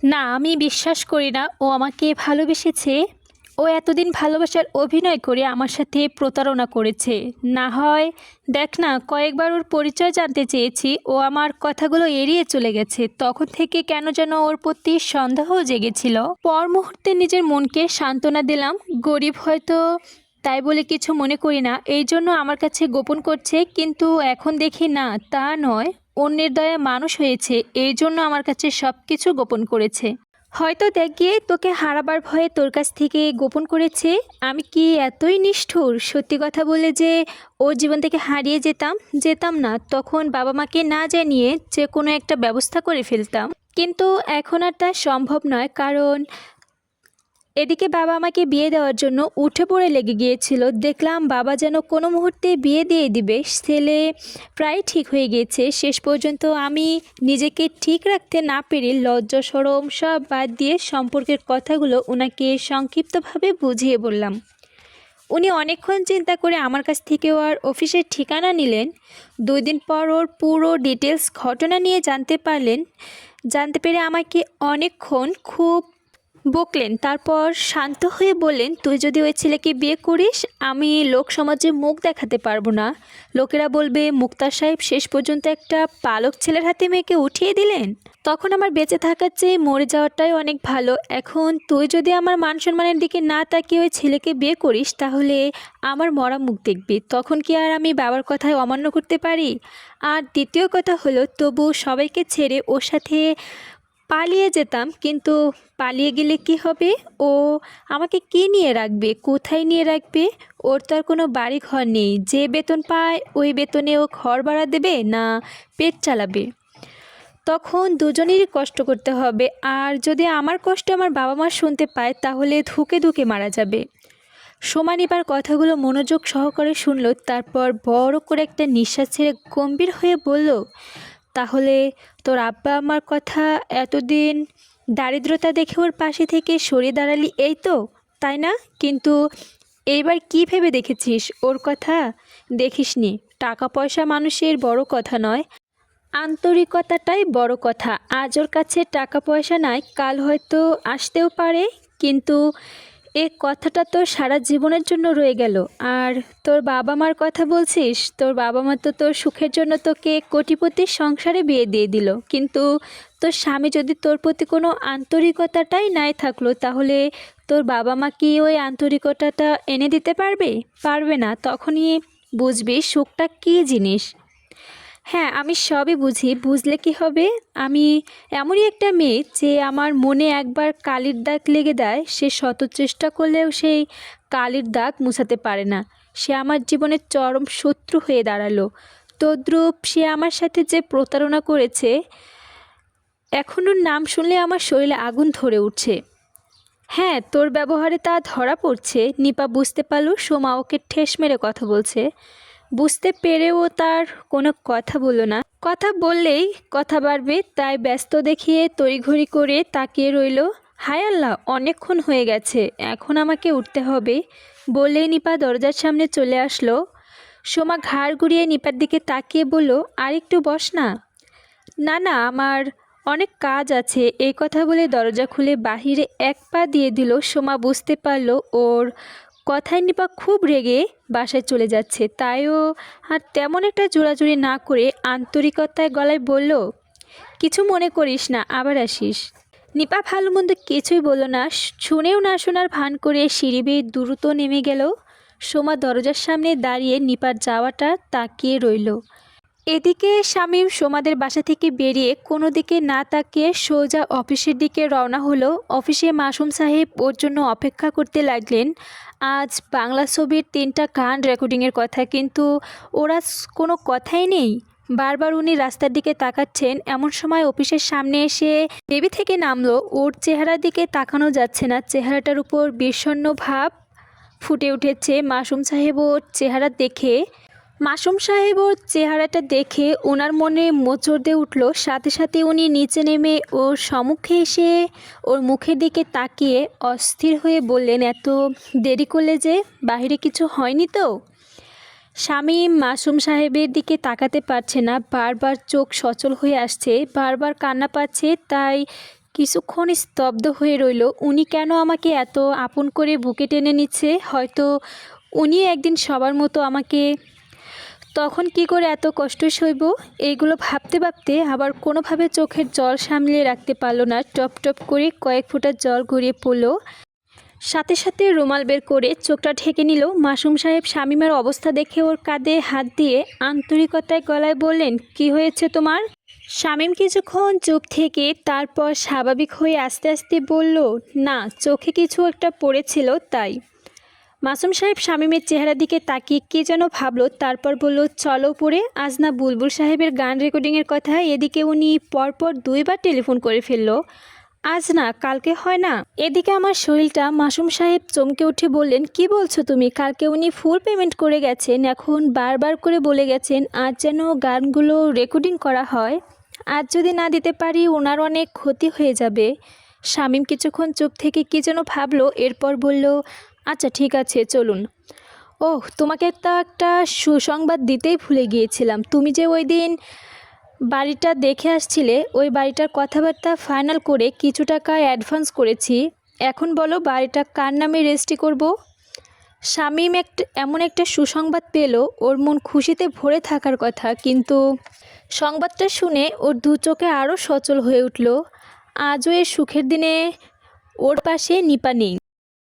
না, আমি বিশ্বাস করি না ও আমাকে ভালোবেসেছে। ও এতদিন ভালোবাসার অভিনয় করে আমার সাথে প্রতারণা করেছে। না হয় দেখ না, কয়েকবার ওর পরিচয় জানতে চেয়েছি, ও আমার কথাগুলো এড়িয়ে চলে গেছে। তখন থেকে কেন যেন ওর প্রতি সন্দেহ জেগেছিল। পর মুহূর্তে নিজের মনকে সান্ত্বনা দিলাম, গরিব হয়তো, তাই বলে কিছু মনে করি না, এই জন্য আমার কাছে গোপন করছে। কিন্তু এখন দেখি না, তা নয়, অন্যের দয়া মানুষ হয়েছে, এই জন্য আমার কাছে সব কিছু গোপন করেছে। হয়তো দেখ গিয়ে তোকে হারাবার ভয়ে তোর কাছ থেকে গোপন করেছে। আমি কি এতই নিষ্ঠুর? সত্যি কথা বলে যে ওর জীবন থেকে হারিয়ে যেতাম, যেতাম না, তখন বাবা মাকে না জানিয়ে যে কোনো একটা ব্যবস্থা করে ফেলতাম। কিন্তু এখন আর তা সম্ভব নয়, কারণ এদিকে বাবা আমাকে বিয়ে দেওয়ার জন্য উঠে পড়ে লেগে গিয়েছিল। দেখলাম বাবা যেন কোনো মুহূর্তে বিয়ে দিয়ে দিবে, ছেলে প্রায় ঠিক হয়ে গিয়েছে। শেষ পর্যন্ত আমি নিজেকে ঠিক রাখতে না পেরে লজ্জা শরম সব বাদ দিয়ে সম্পর্কের কথাগুলো ওনাকে সংক্ষিপ্তভাবে বুঝিয়ে বললাম। উনি অনেকক্ষণ চিন্তা করে আমার কাছ থেকে ওর অফিসের ঠিকানা নিলেন। 2 দিন পর ওর পুরো ডিটেলস ঘটনা নিয়ে জানতে পারলেন। জানতে পেরে আমাকে অনেকক্ষণ খুব বকলেন, তারপর শান্ত হয়ে বললেন, তুই যদি ওই ছেলেকে বিয়ে করিস, আমি লোক সমাজে মুখ দেখাতে পারবো না। লোকেরা বলবে মুক্তার সাহেব শেষ পর্যন্ত একটা পালক ছেলের হাতে মেয়েকে উঠিয়ে দিলেন। তখন আমার বেঁচে থাকার চেয়ে মরে যাওয়াটাই অনেক ভালো। এখন তুই যদি আমার মান সম্মানের দিকে না তাকিয়ে ওই ছেলেকে বিয়ে করিস, তাহলে আমার মরা মুখ দেখবি। তখন কি আর আমি বাবার কথায় অমান্য করতে পারি? আর দ্বিতীয় কথা হলো, তবু সবাইকে ছেড়ে ওর সাথে পালিয়ে যেতাম, কিন্তু পালিয়ে গেলে কি হবে? ও আমাকে কি নিয়ে রাখবে, কোথায় নিয়ে রাখবে? ওর তো আর কোনো বাড়ি ঘর নেই। যে বেতন পায় ওই বেতনে ও ঘর ভাড়া দেবে না পেট চালাবে? তখন দুজনেরই কষ্ট করতে হবে। আর যদি আমার কষ্ট আমার বাবা মা শুনতে পায়, তাহলে ধুকে ধুকে মারা যাবে। সোমান এবার কথাগুলো মনোযোগ সহকারে শুনল, তারপর বড় করে একটা নিঃশ্বাস ছেড়ে গম্ভীর হয়ে বলল, তাহলে তোর আব্বা আমার কথা এতদিন দারিদ্রতা দেখে ওর পাশে থেকে সরে দাঁড়ালি, এই তো, তাই না? কিন্তু এইবার কি ভেবে দেখেছিস ওর কথা? দেখিসনি, টাকা পয়সা মানুষের বড় কথা নয়, আন্তরিকতাটাই বড় কথা। আজ ওর কাছে টাকা পয়সা নাই, কাল হয়তো আসতেও পারে, কিন্তু এ কথাটা তো সারা জীবনের জন্য রয়ে গেল। আর তোর বাবা মার কথা বলছিস, তোর বাবা মা তো তোর সুখের জন্য তোকে কোটিপতির সংসারে বিয়ে দিয়ে দিল, কিন্তু তোর স্বামী যদি তোর প্রতি কোনো আন্তরিকতাটাই নাই থাকলো, তাহলে তোর বাবা মা কি ওই আন্তরিকতাটা এনে দিতে পারবে? পারবে না। তখনই বুঝবি সুখটা কী জিনিস। হ্যাঁ, আমি সবই বুঝি। বুঝলে কি হবে? আমি এমনই একটা মেয়ে যে আমার মনে একবার কালির দাগ লেগে দেয়, সে শত চেষ্টা করলেও সেই কালির দাগ মুছাতে পারে না। সে আমার জীবনের চরম শত্রু হয়ে দাঁড়ালো। তদ্রূপ সে আমার সাথে যে প্রতারণা করেছে, এখন ওর নাম শুনলে আমার শরীরে আগুন ধরে উঠছে। হ্যাঁ, তোর ব্যবহারে তা ধরা পড়ছে। নিপা বুঝতে পারল সোমা ওকে ঠেস মেরে কথা বলছে। বুঝতে পেরেও তার কোনো কথা বলল না। কথা বললেই কথা বাড়বে, তাই ব্যস্ত দেখিয়ে তড়িঘড়ি করে তাকিয়ে রইল। হায় আল্লাহ, অনেকক্ষণ হয়ে গেছে, এখন আমাকে উঠতে হবে বলে নিপা দরজার সামনে চলে আসলো। সোমা ঘাড় ঘুরিয়ে নিপার দিকে তাকিয়ে বলল, আর একটু বস না। না না, আমার অনেক কাজ আছে। এই কথা বলে দরজা খুলে বাহিরে এক পা দিয়ে দিল। সোমা বুঝতে পারল ওর কথায় নিপা খুব রেগে বাসায় চলে যাচ্ছে, তাইও আর তেমন একটা জোড়াজুড়ি না করে আন্তরিকতায় গলায় বলল, কিছু মনে করিস না, আবার আসিস। নিপা ভালো মন্দ কিছুই বলল না, শুনেও না শোনার ভান করে সিঁড়ি বেয়ে দ্রুত নেমে গেল। সোমা দরজার সামনে দাঁড়িয়ে নিপার যাওয়াটা তাকিয়ে রইল। এদিকে শামীম সোমাদের বাসা থেকে বেরিয়ে কোনো দিকে না তাকিয়ে সোজা অফিসের দিকে রওনা হলো। অফিসে মাসুম সাহেব ওর জন্য অপেক্ষা করতে লাগলেন। আজ বাংলা ছবির 3টা গান রেকর্ডিংয়ের কথা, কিন্তু ওরা কোনো কথাই নেই। বারবার উনি রাস্তার দিকে তাকাচ্ছেন। এমন সময় অফিসের সামনে এসে বেবি থেকে নামলো। ওর চেহারার দিকে তাকানো যাচ্ছে না, চেহারাটার উপর বিষণ্ণ ভাব ফুটে উঠেছে। মাসুম সাহেব ওর চেহারাটা দেখে ওনার মনে মোচড় দিয়ে উঠল। সাথে সাথে উনি নিচে নেমে ওর সম্মুখে এসে ওর মুখের দিকে তাকিয়ে অস্থির হয়ে বললেন, এত দেরি করলে যে, বাইরে কিছু হয়নি তো? শামীম মাসুম সাহেবের দিকে তাকাতে পারছে না, বারবার চোখ সচল হয়ে আসছে, বারবার কান্না পাচ্ছে। তাই কিছুক্ষণ স্তব্ধ হয়ে রইল। উনি কেন আমাকে এত আপন করে বুকে টেনে নিচ্ছে? হয়তো উনি একদিন সবার মতো আমাকে তখন কি করে এত কষ্ট সইব? এইগুলো ভাবতে ভাবতে আবার কোনোভাবে চোখের জল সামলিয়ে রাখতে পারল না। টপ টপ করে কয়েক ফোঁটা জল গড়িয়ে পড়ল। সাথে সাথে রুমাল বের করে চোখটা ঢেকে নিল। মাসুম সাহেব শামীমের অবস্থা দেখে ওর কাঁধে হাত দিয়ে আন্তরিকতায় গলায় বললেন, কি হয়েছে তোমার? শামীম কিছুক্ষণ চুপ থেকে তারপর স্বাভাবিক হয়ে আস্তে আস্তে বলল, না, চোখে কিছু একটা পড়েছিল তাই। মাসুম সাহেব শামীমের চেহারার দিকে তাকিয়ে কী যেন ভাবল, তারপর বলল, চলো পড়ে, আজ না বুলবুল সাহেবের গান রেকর্ডিংয়ের কথা। এদিকে উনি পরপর 2বার টেলিফোন করে ফেলল। আজ না, কালকে হয় না? এদিকে আমার শরীরটা। মাসুম সাহেব চমকে উঠে বললেন, কি বলছো তুমি? কালকে উনি ফুল পেমেন্ট করে গেছেন, এখন বারবার করে বলে গেছেন আজ যেন গানগুলো রেকর্ডিং করা হয়। আজ যদি না দিতে পারি ওনার অনেক ক্ষতি হয়ে যাবে। শামীম কিছুক্ষণ চুপ থেকে কী যেন ভাবলো, এরপর বলল, আচ্ছা ঠিক আছে, চলুন। ওহ, তোমাকে একটা সুসংবাদ দিতেই ভুলে গিয়েছিলাম। তুমি যে ওই দিন বাড়িটা দেখে আসছিলে, ওই বাড়িটার কথাবার্তা ফাইনাল করে কিছু টাকা অ্যাডভান্স করেছি। এখন বলো বাড়িটা কার নামে রেজিস্ট্রি করব? শামীম এমন একটা সুসংবাদ পেল, ওর মন খুশিতে ভরে থাকার কথা, কিন্তু সংবাদটা শুনে ওর দু চোখে আরও সচল হয়ে উঠল। আজও এর সুখের দিনে ওর পাশে নিপা নেই।